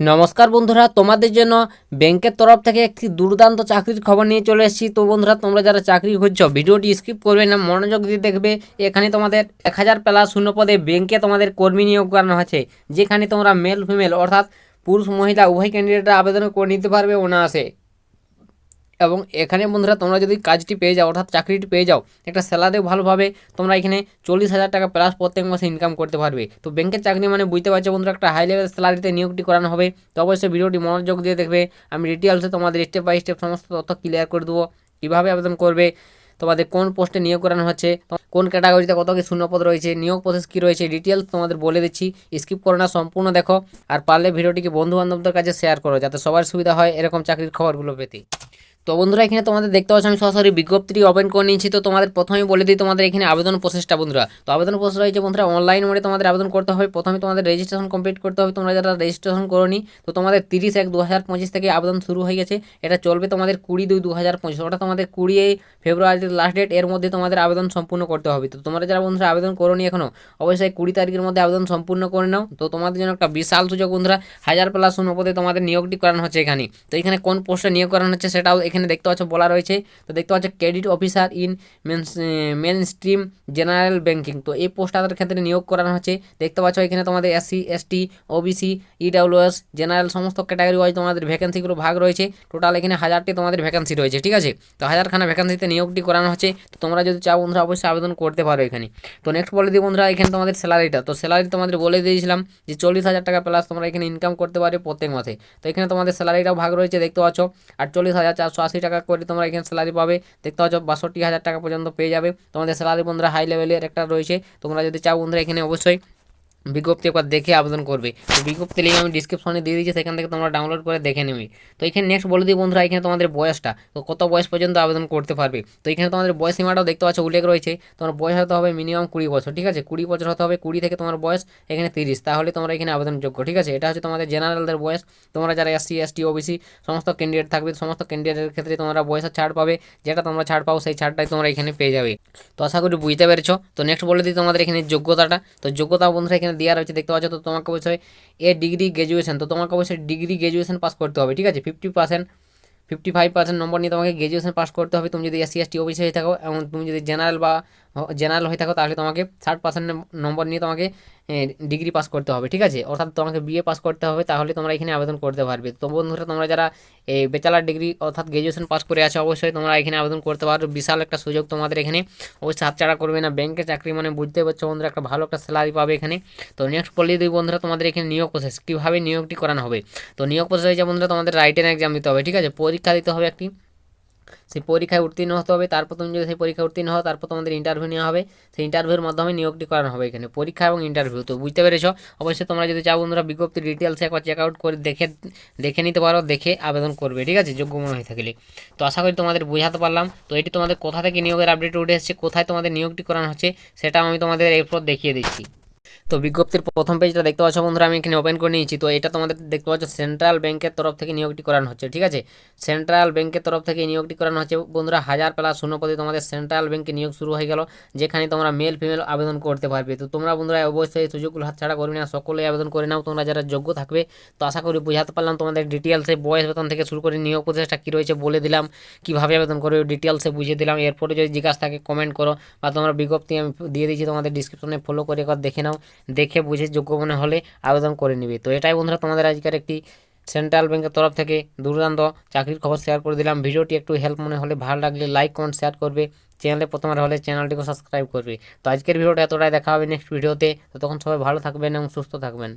নমস্কার বন্ধুরা, তোমাদের জন্য ব্যাংকের তরফ থেকে একটি দুর্দান্ত চাকরির খবর নিয়ে চলে এসেছি। তো বন্ধুরা, তোমরা যারা চাকরি খুঁজছো ভিডিওটি স্কিপ করবে না, মনোযোগ দিয়ে দেখবে। এখানে তোমাদের 1000 প্লাস শূন্য পদে ব্যাংকে তোমাদের কর্মী নিয়োগ করানো হয়েছে, যেখানে তোমরা মেল ফিমেল অর্থাৎ পুরুষ মহিলা উভয় ক্যান্ডিডেটরা আবেদন করে নিতে পারবে অনায়াসে। এবং এখানে বন্ধুরা তোমরা যদি কাজটি পেয়ে যাও অর্থাৎ চাকরিটি পেয়ে যাও, একটা স্যালারিও ভালোভাবে তোমরা এখানে 40,000 টাকা প্লাস প্রত্যেক মাসে ইনকাম করতে পারবে। তো ব্যাংকের চাকরি মানে বুঝতে পারছো বন্ধুরা, একটা হাই লেভেল স্যালারিতে নিয়োগটি করানো হবে। তো অবশ্যই ভিডিওটি মনোযোগ দিয়ে দেখবে। আমি ডিটেলসে তোমাদের স্টেপ বাই স্টেপ সমস্ত তথ্য ক্লিয়ার করে দেবো, কীভাবে আবেদন করবে, তোমাদের কোন পোস্টে নিয়োগ করানো হচ্ছে, কোন ক্যাটাগরিতে কত কি শূন্যপদ রয়েছে, নিয়োগ প্রসেস কী রয়েছে, ডিটেলস তোমাদের বলে দিচ্ছি। স্কিপ করো না, সম্পূর্ণ দেখো। আর পারলে ভিডিওটিকে বন্ধু বান্ধবদের কাছে শেয়ার করো, যাতে সবার সুবিধা হয় এরকম চাকরির খবরগুলো পেতে। তো বন্ধুরা, এখানে তোমাদের দেখতে পাচ্ছ আমি সরাসরি বিজ্ঞপ্তিটি ওপেন করে নিয়েছি। তো তোমাদের প্রথমেই বলে দিই তোমাদের এখানে আবেদন প্রসেসটা বন্ধুরা। তো আবেদন প্রসেস রয়েছে বন্ধুরা, অনলাইন মোডে তোমাদের আবেদন করতে হবে। প্রথমে তোমাদের রেজিস্ট্রেশন কমপ্লিট করতে হবে। তোমরা যারা রেজিস্ট্রেশন করোনি, তো তোমাদের 30/1/2025 থেকে আবেদন শুরু হয়ে গেছে। এটা চলবে তোমাদের 20/2/2025, ওটা তোমাদের 20 ফেব্রুয়ারির লাস্ট ডেট। এর মধ্যে তোমাদের আবেদন সম্পূর্ণ করতে হবে। তো তোমরা যারা বন্ধুরা আবেদন করোনি এখনও, অবশ্যই 20 তারিখের মধ্যে আবেদন সম্পূর্ণ করে নাও। তো তোমাদের জন্য একটা বিশাল সুযোগ বন্ধুরা, 1000 প্লাস শূন্য পদে তোমাদের নিয়োগটি করানো হচ্ছে এখানে। তো এখানে কোন পোস্টে নিয়োগ করানো হচ্ছে সেটাও এখানে দেখতে পাচ্ছ বলা রয়েছে। তো দেখতে পাচ্ছ credit officer in mainstream general banking. তো এই পোস্টারের ক্ষেত্রে নিয়োগ করানো হচ্ছে। দেখতে পাচ্ছ এখানে তোমাদের SC ST OBC EWS general সমস্ত ক্যাটাগরি ওয়াইজ তোমাদের ভ্যাকেন্সিগুলো ভাগ রয়েছে। টোটাল এখানে 1000টি তোমাদের ভ্যাকেন্সি রয়েছে, ঠিক আছে। তো 1000খানা ভ্যাকেন্সিতে নিয়োগটি করানো হচ্ছে। তো তোমরা যদি চাও বন্ধুরা অবশ্যই আবেদন করতে পারো এখানে। তো নেক্সট বলে দিই বন্ধুরা, এখানে তোমাদের স্যালারিটা, তো স্যালারি তোমাদের বলে দিয়েছিলাম যে 40,000 টাকা প্লাস তোমরা এখানে ইনকাম করতে পারবে প্রত্যেক মাসে। তো এখানে তোমাদের স্যালারিটাও ভাগ রয়েছে, দেখতে পাচ্ছ 48,480 টাকা করে তোমরা এখানে স্যালারি পাবে। দেখতে পাচ্ছ 62,000 টাকা পর্যন্ত পেয়ে যাবে তোমাদের স্যালারি বন্ধুরা। হাই লেভেলের একটা রয়েছে। তোমরা যদি চাও বন্ধুরা এখানে অবশ্যই বিজ্ঞপ্তি একবার দেখে আবেদন করবে। তো বিজ্ঞপ্তি লিঙ্ক আমি ডিসক্রিপশনে দিয়ে দিয়েছি, সেখান থেকে তোমরা ডাউনলোড করে দেখে নেবে। তো এখানে নেক্সট বলে দিই বন্ধুরা, এখানে তোমাদের বয়সটা, তো কত বয়স পর্যন্ত আবেদন করতে পারবে। তো এখানে তোমাদের বয়স সীমাটাও দেখতে পাচ্ছ উল্লেখ রয়েছে। তোমার বয়স হতে হবে মিনিমাম 20 বছর, ঠিক আছে। 20 বছর হতে হবে, 20 থেকে তোমার বয়স এখানে 30, তাহলে তোমরা এখানে আবেদনযোগ্য, ঠিক আছে। এটা হচ্ছে তোমাদের জেনারেলদের বয়স। তোমরা যারা SC ST OBC সমস্ত ক্যান্ডিডেট থাকবে, সমস্ত ক্যান্ডিডেটের ক্ষেত্রে তোমরা বয়সের ছাড় পাবে। যেটা তোমরা ছাড় পাও সেই ছাড়টাই তোমরা এখানে পেয়ে যাবে। তো আশা করি বুঝতে পেরেছো। তো নেক্সট বলে দিই তোমাদের এখানে যোগ্যতাটা। তো যোগ্যতা বন্ধুরা এখানে দেওয়া রয়েছে, দেখতে পাচ্ছ। তো তোমাকে অবশ্যই ডিগ্রি গ্র্যাজুয়েশন, তো তোমাকে অবশ্যই ডিগ্রি গ্র্যাজুয়েশন পাস করতে হবে, ঠিক আছে। 55% নম্বর নিয়ে তোমাকে গ্র্যাজুয়েশন পাস করতে হবে। তুমি যদি SC ST OBC হয়ে থাকো এবং তুমি যদি জেনারেল হয়ে থাকো, তাহলে তোমাকে 60% নম্বর নিয়ে তোমাকে ডিগ্রি পাস করতে হবে, ঠিক আছে। অর্থাৎ তোমাকে BA পাস করতে হবে, তাহলে তোমরা এখানে আবেদন করতে পারবে। তো বন্ধুরা, তোমরা যারা এই ব্যাচেলার ডিগ্রি অর্থাৎ গ্র্যাজুয়েশন পাস করে আছো, অবশ্যই তোমরা এখানে আবেদন করতে পারো। বিশাল একটা সুযোগ তোমাদের এখানে, অবশ্যই হাতছাড়া করবে না। ব্যাংকের চাকরি মানে বুঝতে পারছো বন্ধুরা, একটা ভালো একটা স্যালারি পাবে এখানে। তো নেক্সট বলে দিই বন্ধুরা, তোমাদের এখানে নিয়োগ প্রসেস, কীভাবে নিয়োগটি করানো হবে। তো নিয়োগ প্রসেস হয়েছে বন্ধুরা, তোমাদের রাইটেন এক্সাম দিতে হবে, ঠিক আছে। পরীক্ষা দিতে হবে একটি, সেই পরীক্ষায় উত্তীর্ণ হতে হবে। তারপর তুমি যদি সেই পরীক্ষায় উত্তীর্ণ হও, তারপর তোমাদের ইন্টারভিউ নেওয়া হবে। সেই ইন্টারভিউর মাধ্যমে নিয়োগটি করানো হবে এখানে, পরীক্ষা এবং ইন্টারভিউ। তো বুঝতে পেরেছো। অবশ্যই তোমরা যদি চাও বন্ধুরা বিজ্ঞপ্তি ডিটেলসে একবার চেক আউট করে দেখে নিতে পারো, দেখে আবেদন করবে, ঠিক আছে, যোগ্য মনে হয়ে থাকলে। তো আশা করি তোমাদের বোঝাতে পারলাম। তো এটি তোমাদের কোথা থেকে নিয়োগের আপডেট উঠে এসেছে, কোথায় তোমাদের নিয়োগটি করানো হচ্ছে, সেটা আমি তোমাদের এরপর দেখিয়ে দিচ্ছি। তো বিজ্ঞপ্তির প্রথম পেজটা দেখতে পাচ্ছ বন্ধুরা, আমি এখানে ওপেন করে নিয়েছি। তো এটা তোমাদের দেখতে পাচ্ছ সেন্ট্রাল ব্যাংকের তরফ থেকে নিয়োগটি করানো হচ্ছে, ঠিক আছে। সেন্ট্রাল ব্যাংকের তরফ থেকে নিয়োগটি করানো হচ্ছে বন্ধুরা। 1000 প্লাস শূন্য পদে তোমাদের সেন্ট্রাল ব্যাংকে নিয়োগ শুরু হয়ে গেল, যেখানে তোমরা মেল ফিমেল আবেদন করতে পারবে। তো তোমরা বন্ধুরা অবশ্যই এই সুযোগগুলো হাতছাড়া করবে না, সকলেই আবেদন করে নাও তোমরা যারা যোগ্য থাকবে। তো আশা করি বোঝাতে পারলাম তোমাদের ডিটেলসে, বয়স বেতন থেকে শুরু করে নিয়োগ প্রসেসটা কী রয়েছে বলে দিলাম, কীভাবে আবেদন করবে ডিটেলসে বুঝিয়ে দিলাম। এরপরে যদি জিজ্ঞাসা থাকে কমেন্ট করো, বা তোমরা বিজ্ঞপ্তি আমি দিয়ে দিয়েছি তোমাদের ডিসক্রিপশনে, ফলো করে একবার দেখে নাও, দেখে বুঝে যোগ্য মনে হলে আবেদন করে নিবে। তো এটাই বন্ধুরা তোমাদের আজকের একটি সেন্ট্রাল ব্যাংকের তরফ থেকে দুর্দান্ত চাকরির খবর শেয়ার করে দিলাম। ভিডিওটি একটু হেল্প মনে হলে, ভালো লাগলে লাইক কমেন্ট শেয়ার করবে, চ্যানেলে প্রথমবার হলে চ্যানেলটিকে সাবস্ক্রাইব করবে। তো আজকের ভিডিওটা এতটাই, দেখা হবে নেক্সট ভিডিওতে। তো তখন সবাই ভালো থাকবেন এবং সুস্থ থাকবেন।